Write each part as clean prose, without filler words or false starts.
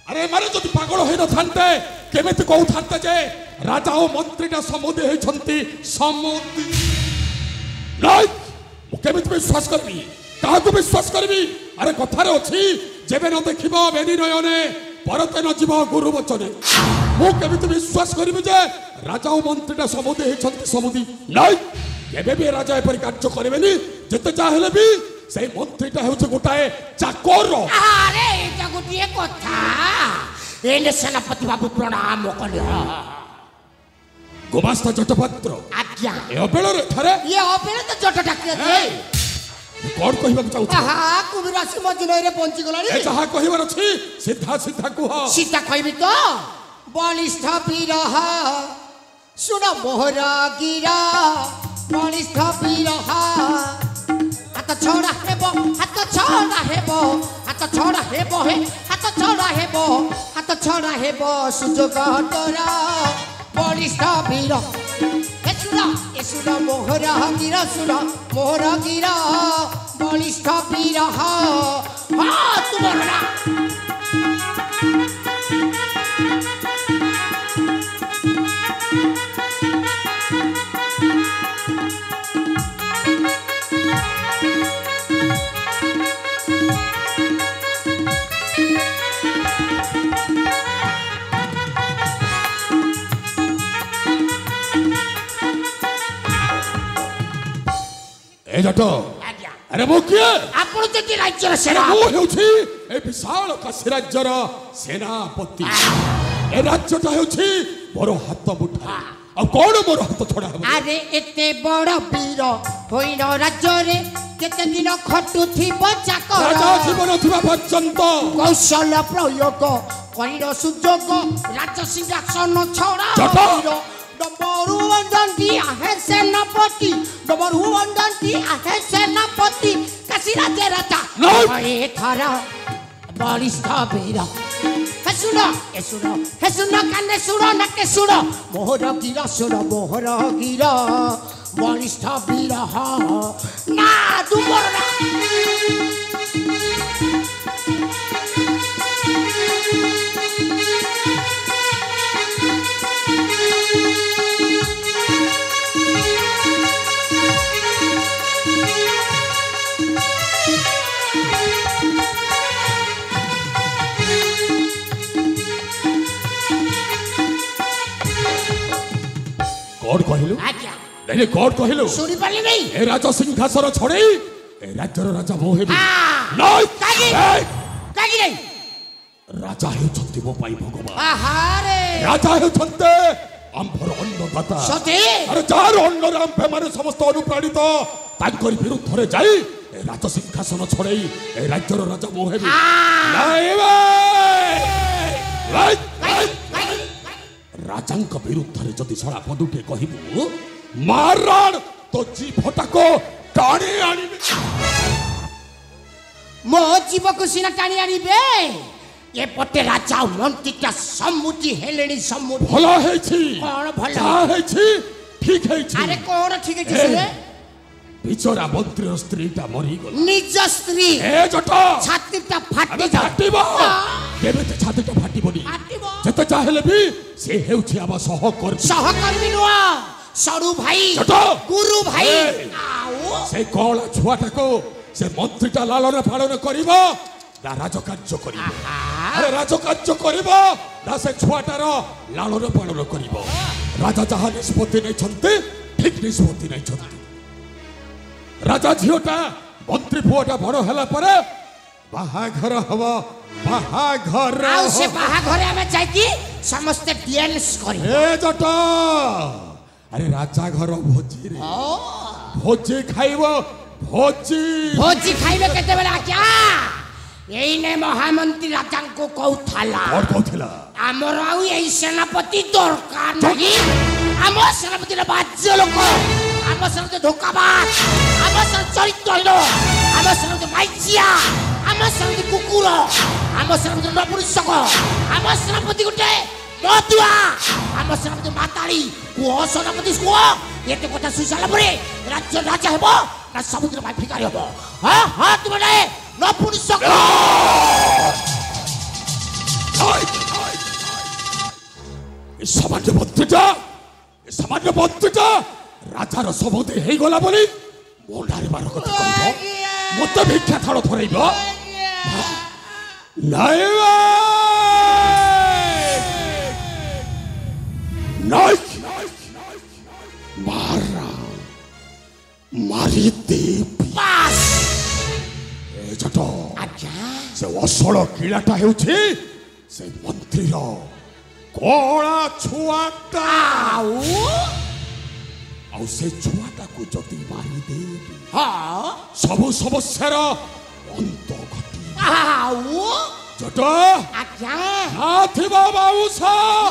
अरे मारे जो पागल हो थांते केमिति कहू थांते जे राजा और मंत्रीटा समुदी होइछंती समुदी नहीं मु केमिति विश्वास करबी काहाकू विश्वास करबी अरे कथारे अछि जेबे न देखिबो बेनी नयने परते न जीव गुरु वचने मु केमिति विश्वास करबी जे राजा और मंत्रीटा समुदी होइछंती समुदी नहीं केबे भी राजा एपरि कार्य करबेनी जते चाहेले भी से मंत्रीटा हेउछ गोटाए चाकर अरे एटा गोटिए कथा एने सेनापति बाबू प्रणाम कले गोमास्ता जटपात्र आज्ञा ए अबेल रे थारे ये अबेल तो जट डाकिया दे कोन कहिबा चाहू आहा कुबिरासी मजनई रे पहुंची गलानी ए जहा कहिबार अछि सीधा सीधा कुह सीधा कहबी तो बलिष्ठ विरह सुन मोहरा गिरा बलिष्ठ विरह हाथ छोड़ा हेबो हाथ छोड़ा हेबो हाथ छोड़ा हेबो हे हाथ छोड़ा हेबो हाथ छोड़ा हेबो सुजोग तोरा बलिष्ठ वीर ए सुन मोहरा गिरा सुन मोहरा गिरा बलिष्ठ वीर हाँ तुम्हारा ए जटो अरे मो किए आपण जति राज्यर सेना मो हेउछि ए विशाल काशी राज्यर सेनापति ए राज्यटा हेउछि मोर हाथ मुठा आ कोन मोर हाथ छोड़ा हम अरे एते बड़ वीर होइनो राज्य रे केते दिन खटु थिबो चाकर राजा जीवन थिबा पर्यंत कौशल प्रयोग करिनो सुजोग राज्य सिंहासन छोड़ा वीर नंबर 1 डंडी आहे सेनापति नंबर 1 डंडी आहे सेनापति काशी राज्य राजा अरे थारा बलिष्ठ वीर हे सुनो काने सुनो नाके सुनो मोहर गिरा बलिष्ठ वीर ना तुमर ना कोड कहिलु आज्ञा नहीं कोड कहिलु सुनी पाली नहीं ए राजा सिंहासन छोड़े ए राज्यर राजा मो हेबी नहीं कागी नहीं राजा हेउछंती मो पाई भगवान आहारे राजा हेउछंते आंभर अन्नदाता सते अरे जार अन्न राम पे माने समस्त अनुप्राणित तांकर विरुद्ध रे जाई ए राजा सिंहासन छोड़े ए राज्यर राजा मो हेबी नहीं राजांक विरुद्ध रे जदि सळा पदुटे कहिबु मारण तो जीभटा को टाणी आनिबे मो जीव को सिना टाणी आनिबे ये पटे राजा मंत्रीटा सम्मुति हेलेनी सम्मुति भला हेछि कोन भला जा हेछि ठीक हेछि अरे कोन ठीक हेछि रे बिचरा मंत्री स्त्रीटा मरि गल निज स्त्री ए जटा छातीटा फाटी फाटिबो केबे ते छातीटा फाटिबोनी फाटिबो जते चाहेले भी से हेउछि आबा सहकर्मी नुआ सरू भाई जटा गुरु भाई आओ से कोला छुआटा को से मंत्रीटा लालन पालन करिवो ना राजकार्य करिवो अरे राजकार्य करिवो ना से छुआटार लालन पालन करिवो राजा जहा निष्पत्ति नै छन्ते ठीक निष्पत्ति नै छन्ते राजा झियोटा मंत्री पुओटा बड़ होला परे बाहाघर हवा बाहाघर आउ से बाहाघर हमें जाइकी समस्त डांस करी ए जटा अरे राजा घर भोजी रे भोजी खाइबो भोजी खाइबे केते बेला क्या एई ने महामंत्री राजा को कहउथाला और कहउथला हमर आउ एई सेनापति दरकार नहीं हमर सेनापति रे बाज्य लोक हमर सेनापति धोखाबाज हमर सेनापति चरित्रहीन हमर सेनापति माइचिया हमर सेनापति कुकुर हमर सेनापति नपुंसक हमर सेनापति गुटे मधुआ हमर सेनापति माताली को सेनापति को एते कथा सुसाला परे राज्य राजा हेबो ना समुद्र भाई भिखारी हेबो हां हां तुमने नपुंसक ମନ୍ତ୍ରୀଟା ରାଜାର ସମୁଦି ହେଇଗଲା ବୋଲି ମଣ୍ଡାରିବାର କଥା କହିବ ମତେ ଭିକ୍ଷା ଥାଳ ଧରେଇବ ନାଇଁ ମାରା ମାରି ଦେ ବାସ୍ ଏ ଜଟ ଆଜ୍ଞା ସେ ଅସଳ କିଳାଟା ହେଉଛି ସେ ମନ୍ତ୍ରୀର କଳା ଛୁଆଟା ଆଉ ସେ ଛୁଆଟାକୁ ଯଦି ମାରିଦେବି ସବୁ ସମସ୍ୟାର ଅନ୍ତ ଘଟି ଜଟ ଆଜ୍ଞା ନାଥିବ ବାଉଁଶ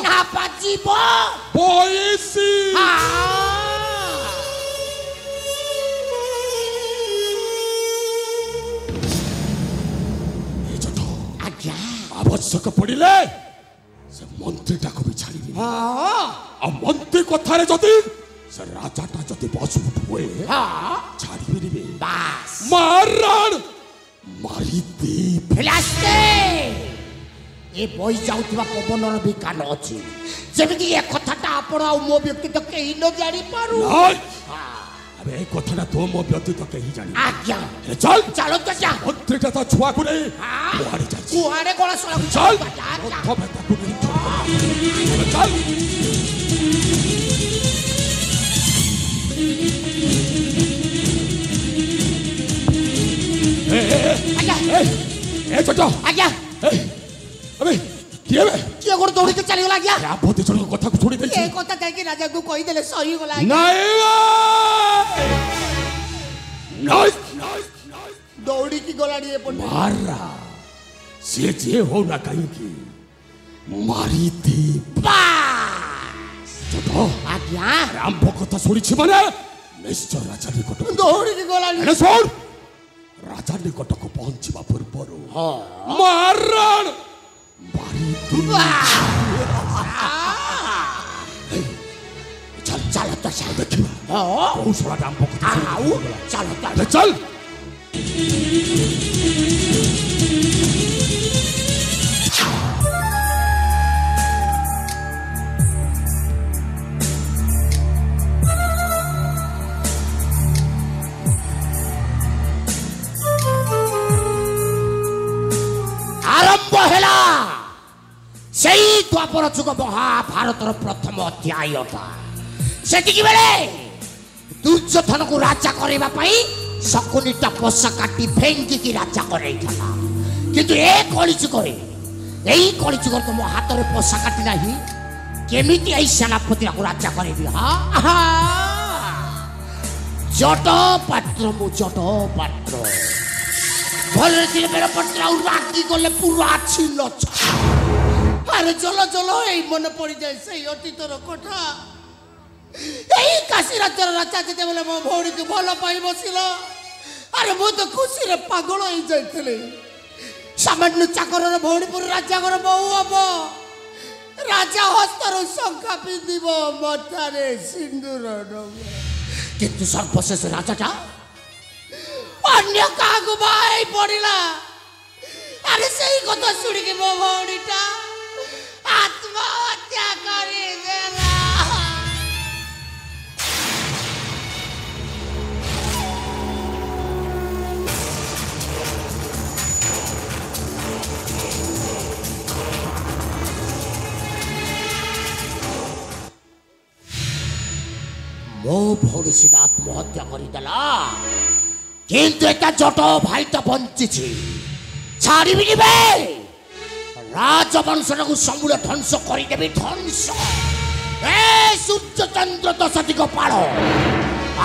ନା ବାଜିବ ବଇସି ଆଜ୍ଞା ଆବଶ୍ୟକ ପଡ଼ିଲେ ସେ ମନ୍ତ୍ରୀଟାକୁ ବି ଛାଡ଼ିବି ଆଉ ମନ୍ତ୍ରୀ କଥାରେ ଯଦି ସେ ରାଜାଟା ଯଦି ବସୁଟ ହୁଏ ଛାଡ଼ିବିନି ବାସ୍ ମାରଣ ମାରିଦେ ଫିଲାସ୍ତେ ଏ ବହି ଯାଉଥିବା ପବନର ବି କାନ ଅଛି ଯେମିତି ଏ କଥାଟା ଆପଣ ଆଉ ମୋ ବ୍ୟତୀତ କେହି ନ ଜାଣିପାରୁ ଆବେ ଏ କଥାଟା ତୋ ମୋ ବ୍ୟତୀତ କେହି ଜାଣି ଆଜ୍ଞା ଚାଲ ଚାଲନ୍ତୁ ଆଜ୍ଞା ମନ୍ତ୍ରୀଟା ତା ଛୁଆକୁ ନେଇ କୁଆଡ଼େ ଯାଇଛି କୁଆଡ଼େ ଗଲା ଶୁଣାକୁ ଚାଲ ପ୍ରଥମେ ତାକୁ ନିରୀକ୍ଷଣ ଚାଲ ଏ ଛୋଟ ଆଜ୍ଞା ଆବେ କିଏ ବେ କିଏ ଗୋଟେ ଦୌଡ଼ିକି ଚାଲିଗଲା ଆଜ୍ଞା ବୋଧେ ଜଣଙ୍କ କଥାକୁ ଛୋଡ଼ି ଦେଇଛି ଏ କଥା ଯାଇକି ରାଜାକୁ କହିଦେଲେ ସରିଗଲା ନାଇଁ ଦୌଡ଼ିକି ଗଲାଣି ଏପଟେ ମାରା ସିଏ ଯିଏ ହଉ ନା କାହିଁକି ମାରିଦେ ଛୋଟ ଆଜ୍ଞା ଆମ୍ଭ କଥା ଶୁଣିଛି ମାନେ ନିଶ୍ଚୟ ରାଜା ନିକଟ ଦୌଡ଼ିକି ଗଲାଣି ଶୁଣ ରାଜା ନିକଟକୁ ପହଞ୍ଚିବା ପୂର୍ବରୁ ମାରଣ ଚାଲ ତ ଦେଖିବା କୌଶଳଟା ଆମ୍ଭ କଥା ଚାଲ ଚାଲ ଆରମ୍ଭ ହେଲା ସେଇ ଦ୍ୱାପର ଯୁଗ ମହାଭାରତର ପ୍ରଥମ ଅଧ୍ୟାୟଟା ସେତିକି ବେଳେ ଦୁର୍ଯ୍ୟୋଧନକୁ ରାଜା କରିବା ପାଇଁ ଶକୁନିଟା ପୋଷା କାଟି ଭେଙ୍ଗିକି ରାଜା କରେଇଥିଲା କିନ୍ତୁ ଏ କଳିଯୁଗରେ ଏଇ କଳିଯୁଗରେ ତ ମୋ ହାତରେ ପୋଷା କାଟି ନାହିଁ କେମିତି ଏଇ ସେନାପତିକୁ ରାଜା କରିବି ଜଟ ପାତ୍ର ମୁଁ ଜଟ ପାତ୍ର ଭଲରେ ଥିଲେ ବେଳପତ୍ର ଆଉ ରାଗି ଗଲେ ପୁରା ଛିନ୍ନ ଆରେ ଚଲ ଚଲ ଏଇ ମନେ ପଡ଼ିଯାଏ ସେଇ ଅତୀତର କଥା ଏଇ କାଶୀ ରାଜ୍ୟର ରାଜା ଯେତେବେଳେ ମୋ ଭଉଣୀକୁ ଭଲ ପାଇ ବସିଲ ଆରେ ମୁଁ ତ ଖୁସିରେ ପାଗଳ ହେଇଯାଇଥିଲି ସାମାନ୍ୟ ଚାକରର ଭଉଣୀ ପୁରୀ ରାଜାଙ୍କର ବୋହୂ ହବ ରାଜା ହସ୍ତରୁ ଶଙ୍ଖା ପିନ୍ଧିବ ମଥାରେ ସିନ୍ଦୁର ନବ କିନ୍ତୁ ସର୍ବଶେଷ ରାଜାଟା ଅନ୍ୟ କାହାକୁ ବାହା ହେଇ ପଡ଼ିଲା ଆରେ ସେଇ କଥା ଶୁଣିକି ମୋ ଭଉଣୀଟା ଆତ୍ମହତ୍ୟା କରିଦେଲା ମୋ ଭଉଣୀ ସିନା ଆତ୍ମହତ୍ୟା କରିଦେଲା କିନ୍ତୁ ଏଟା ଜଟ ଭାଇଟା ବଞ୍ଚିଛି ଛାଡ଼ିବିନି ବେ ରାଜବଂଶକୁ ସମୂଳ ଧ୍ୱଂସ କରିଦେବି ଧ୍ୱଂସ ଏ ସୂର୍ଯ୍ୟଚନ୍ଦ୍ର ଦଶଟିକ ପାଳ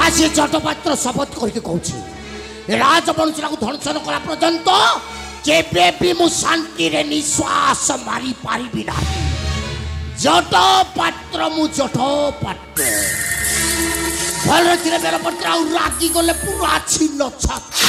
ଆଜି ଜଟପାତ୍ର ଶପଥ କରିକି କହୁଛି ରାଜବଂଶକୁ ଧ୍ୱଂସ ନ କଲା ପର୍ଯ୍ୟନ୍ତ କେବେ ବି ମୁଁ ଶାନ୍ତିରେ ନିଶ୍ୱାସ ମାରି ପାରିବି ନାହିଁ ଜଟପାତ୍ର ମୁଁ ଜଟପାତ୍ର ଭଲରେ ଥିଲେ ବେଲପତ୍ର ଆଉ ରାଗି ଗଲେ ପୁରା ଛିନ୍ନ ଛାତ୍ର